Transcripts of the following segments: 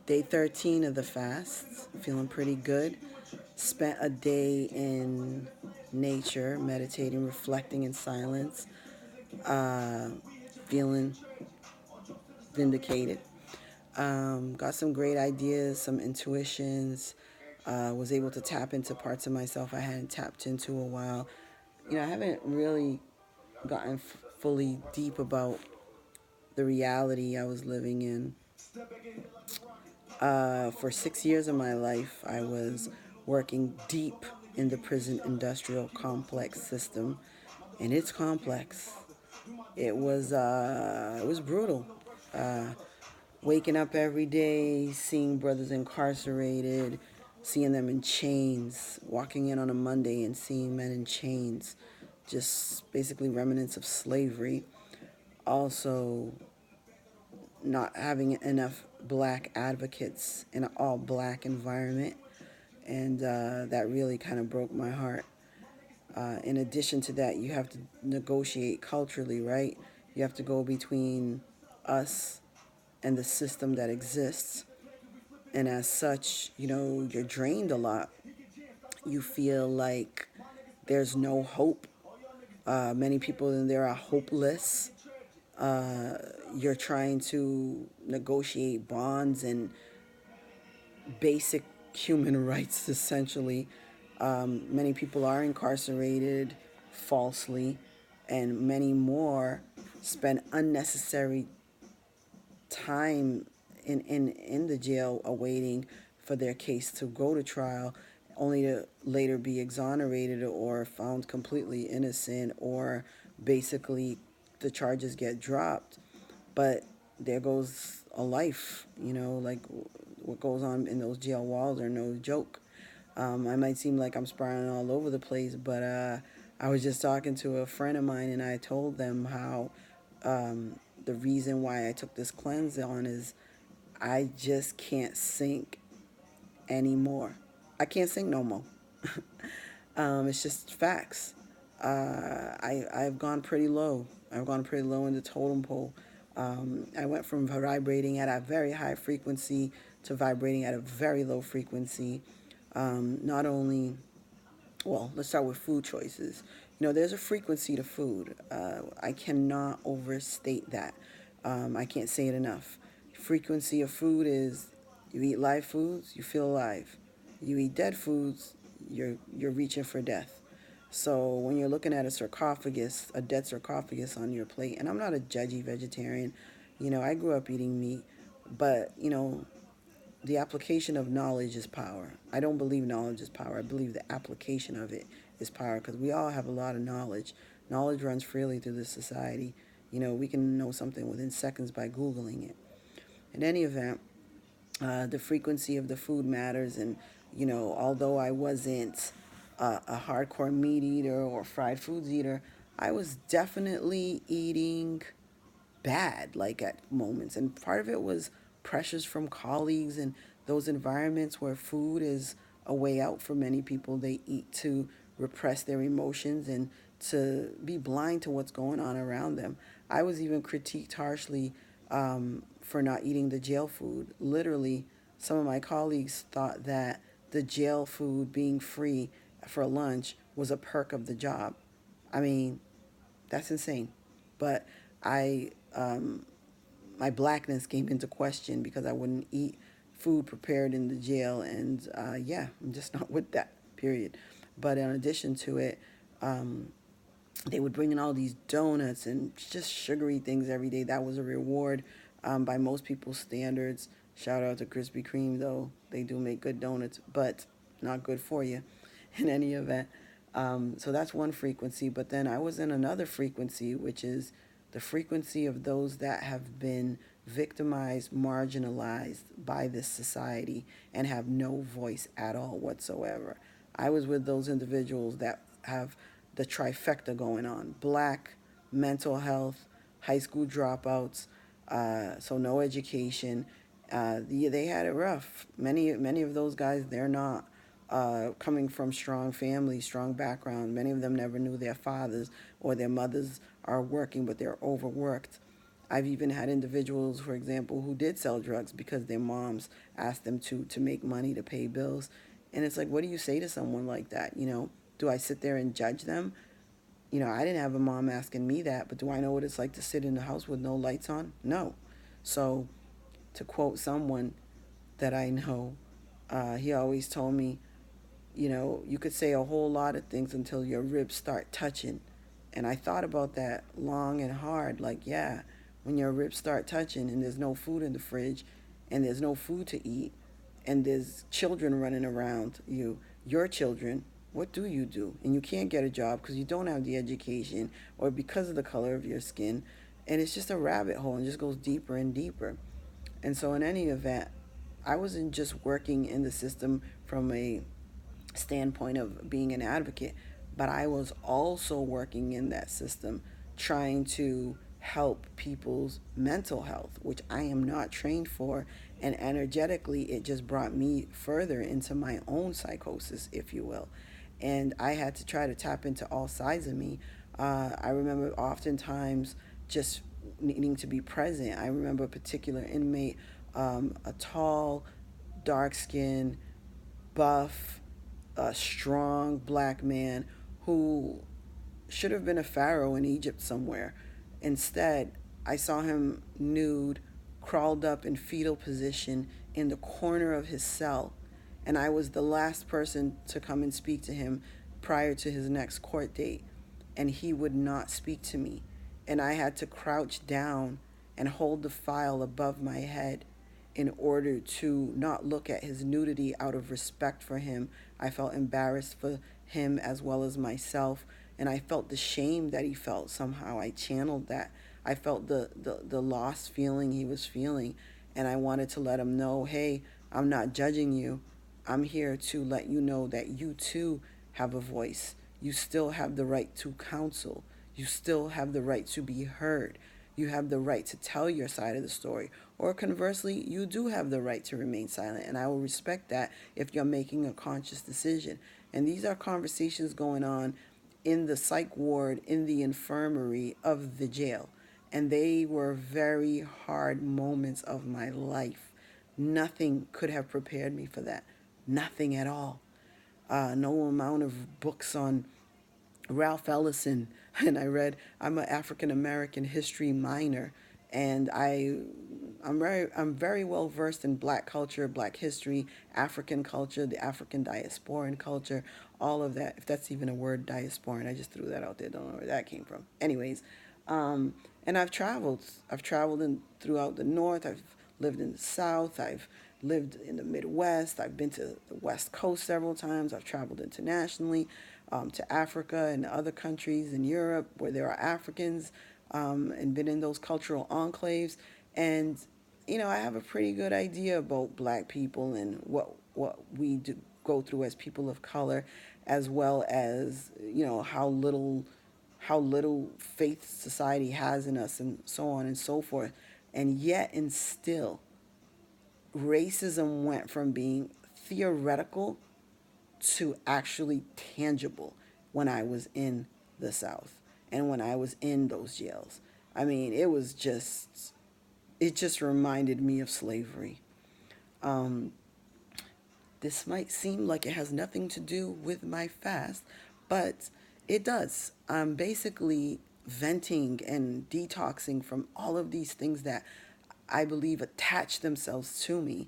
Day 13 of the fast, feeling pretty good. Spent a day in nature, meditating, reflecting in silence, uh, feeling vindicated. Got some great ideas, some intuitions. Was able to tap into parts of myself I hadn't tapped into a while. I haven't really gotten fully deep about the reality I was living in. For 6 years of my life, I was working deep in the prison industrial complex system, and it's complex. It was brutal. Uh, Waking up every day, seeing brothers incarcerated, seeing them in chains, walking in on a Monday and seeing men in chains, just basically remnants of slavery. Also, not having enough black advocates in an all black environment, and that really kind of broke my heart. In addition to that, you have to negotiate culturally, right? You have to go between us and the system that exists. And as such, you're drained a lot. You feel like there's no hope. Many people in there are hopeless. Uh, you're trying to negotiate bonds and basic human rights, essentially. Many people are incarcerated falsely, and many more spend unnecessary time in the jail awaiting for their case to go to trial, only to later be exonerated or found completely innocent, or basically the charges get dropped. But there goes a life, like what goes on in those jail walls are no joke. I might seem like I'm spiraling all over the place, but I was just talking to a friend of mine, and I told them how the reason why I took this cleanse on is I just can't sink anymore. I can't sink no more. It's just facts. I've gone pretty low. I've gone pretty low in the totem pole. I went from vibrating at a very high frequency to vibrating at a very low frequency. Not only, well, let's start with food choices. There's a frequency to food. I cannot overstate that. I can't say it enough. Frequency of food is you eat live foods, you feel alive. You eat dead foods, you're reaching for death. So when you're looking at a dead sarcophagus on your plate, and I'm not a judgy vegetarian, I grew up eating meat, but the application of knowledge is power. I don't believe knowledge is power. I believe the application of it is power, because we all have a lot of knowledge. Knowledge runs freely through this society. We can know something within seconds by Googling it. In any event, the frequency of the food matters. And, although I wasn't a hardcore meat eater or fried foods eater, I was definitely eating bad, like at moments. And part of it was pressures from colleagues and those environments where food is a way out for many people. They eat to repress their emotions and to be blind to what's going on around them. I was even critiqued harshly for not eating the jail food. Literally, some of my colleagues thought that the jail food being free for lunch was a perk of the job. I mean, that's insane. But I my blackness came into question because I wouldn't eat food prepared in the jail, and yeah, I'm just not with that. Period. But in addition to it, um, they would bring in all these donuts and just sugary things every day. That was a reward by most people's standards. Shout out to Krispy Kreme, though they do make good donuts, but not good for you in any event. So that's one frequency. But then I was in another frequency, which is the frequency of those that have been victimized, marginalized by this society, and have no voice at all whatsoever. I was with those individuals that have the trifecta going on: black, mental health, high school dropouts, so no education. They had it rough. Many of those guys, they're not coming from strong families, strong background. Many of them never knew their fathers, or their mothers are working, but they're overworked. I've even had individuals, for example, who did sell drugs because their moms asked them to make money to pay bills. And it's like, what do you say to someone like that? Do I sit there and judge them? I didn't have a mom asking me that, but do I know what it's like to sit in the house with no lights on? No. So, to quote someone that I know, he always told me, you could say a whole lot of things until your ribs start touching. And I thought about that long and hard. Like, yeah, when your ribs start touching and there's no food in the fridge and there's no food to eat and there's children running around your children, what do you do? And you can't get a job because you don't have the education or because of the color of your skin. And it's just a rabbit hole and just goes deeper and deeper. And so, in any event, I wasn't just working in the system from a standpoint of being an advocate, but I was also working in that system trying to help people's mental health, which I am not trained for. And energetically, it just brought me further into my own psychosis, if you will. And I had to try to tap into all sides of me. I remember oftentimes just needing to be present. I remember a particular inmate, a tall, dark skinned, buff, a strong black man who should have been a pharaoh in Egypt somewhere. Instead, I saw him nude, crawled up in fetal position in the corner of his cell, and I was the last person to come and speak to him prior to his next court date, and he would not speak to me. And I had to crouch down and hold the file above my head in order to not look at his nudity out of respect for him. I felt embarrassed for him as well as myself, and I felt the shame that he felt. Somehow I channeled that. I felt the lost feeling he was feeling, and I wanted to let him know, hey, I'm not judging you. I'm here to let you know that you too have a voice. You still have the right to counsel. You still have the right to be heard. You have the right to tell your side of the story. Or conversely, you do have the right to remain silent. And I will respect that if you're making a conscious decision. And these are conversations going on in the psych ward, in the infirmary of the jail. And they were very hard moments of my life. Nothing could have prepared me for that. Nothing at all. No amount of books on Ralph Ellison, and I'm an African American history minor, and I'm very well versed in Black culture, Black history, African culture, the African diasporan culture, all of that. If that's even a word, diasporan, I just threw that out there. Don't know where that came from. Anyways, um, and I've traveled. I've traveled throughout the North. I've lived in the South. I've lived in the Midwest. I've been to the West Coast several times. I've traveled internationally, to Africa and other countries in Europe where there are Africans, and been in those cultural enclaves. And, I have a pretty good idea about Black people and what we do go through as people of color, as well as, how little faith society has in us, and so on and so forth. And yet, and still, racism went from being theoretical to actually tangible when I was in the South and when I was in those jails. I mean, it just reminded me of slavery. Um, this might seem like it has nothing to do with my fast, but it does. I'm basically venting and detoxing from all of these things that I believe attach themselves to me.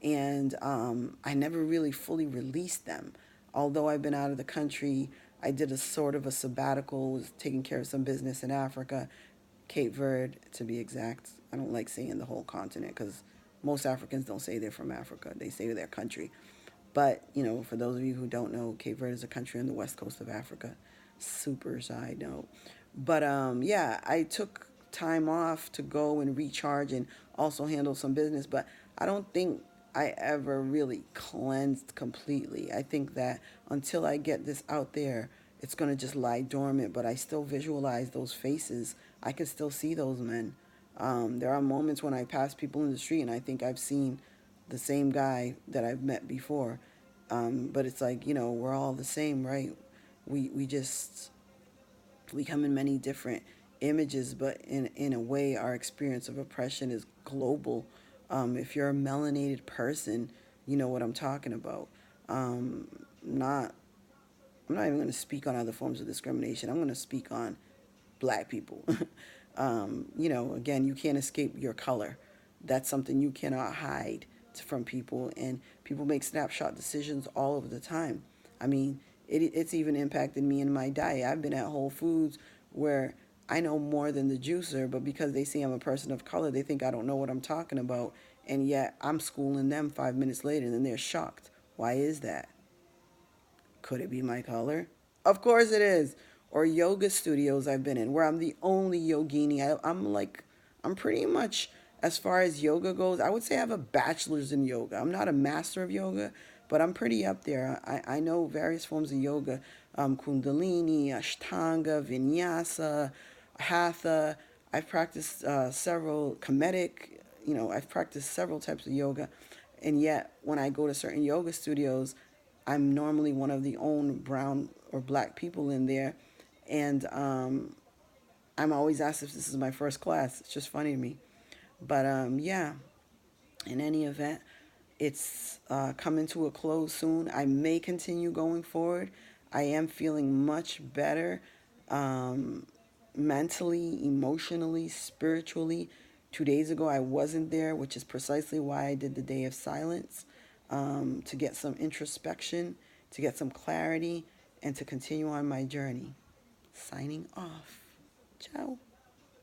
And I never really fully released them. Although I've been out of the country, I did a sort of a sabbatical, was taking care of some business in Africa, Cape Verde to be exact. I don't like saying the whole continent because most Africans don't say they're from Africa, they say their country. But, for those of you who don't know, Cape Verde is a country on the west coast of Africa. Super side note. But yeah, I took time off to go and recharge and also handle some business. But I don't think I ever really cleansed completely. I think that until I get this out there, it's going to just lie dormant. But I still visualize those faces. I can still see those men. There are moments when I pass people in the street and I think I've seen the same guy that I've met before. But it's like, we're all the same, right? We just, we come in many different images, but in a way, our experience of oppression is global. If you're a melanated person, you know what I'm talking about. Um, not, I'm not even going to speak on other forms of discrimination. I'm going to speak on black people. Again, you can't escape your color. That's something you cannot hide from people, and people make snapshot decisions all over the time. I mean, it's even impacted me in my diet. I've been at Whole Foods where I know more than the juicer, but because they see I'm a person of color, they think I don't know what I'm talking about, and yet I'm schooling them 5 minutes later, and then they're shocked. Why is that? Could it be my color? Of course it is. Or yoga studios I've been in where I'm the only yogini. I'm pretty much, as far as yoga goes, I would say I have a bachelor's in yoga. I'm not a master of yoga, but I'm pretty up there. I know various forms of yoga, Kundalini, Ashtanga, Vinyasa, Hatha. I've practiced several Kemetic, I've practiced several types of yoga. And yet, when I go to certain yoga studios, I'm normally one of the only brown or black people in there. And I'm always asked if this is my first class. It's just funny to me. But yeah, in any event, it's coming to a close soon. I may continue going forward. I am feeling much better mentally, emotionally, spiritually. 2 days ago, I wasn't there, which is precisely why I did the day of silence, to get some introspection, to get some clarity, and to continue on my journey. Signing off. Ciao.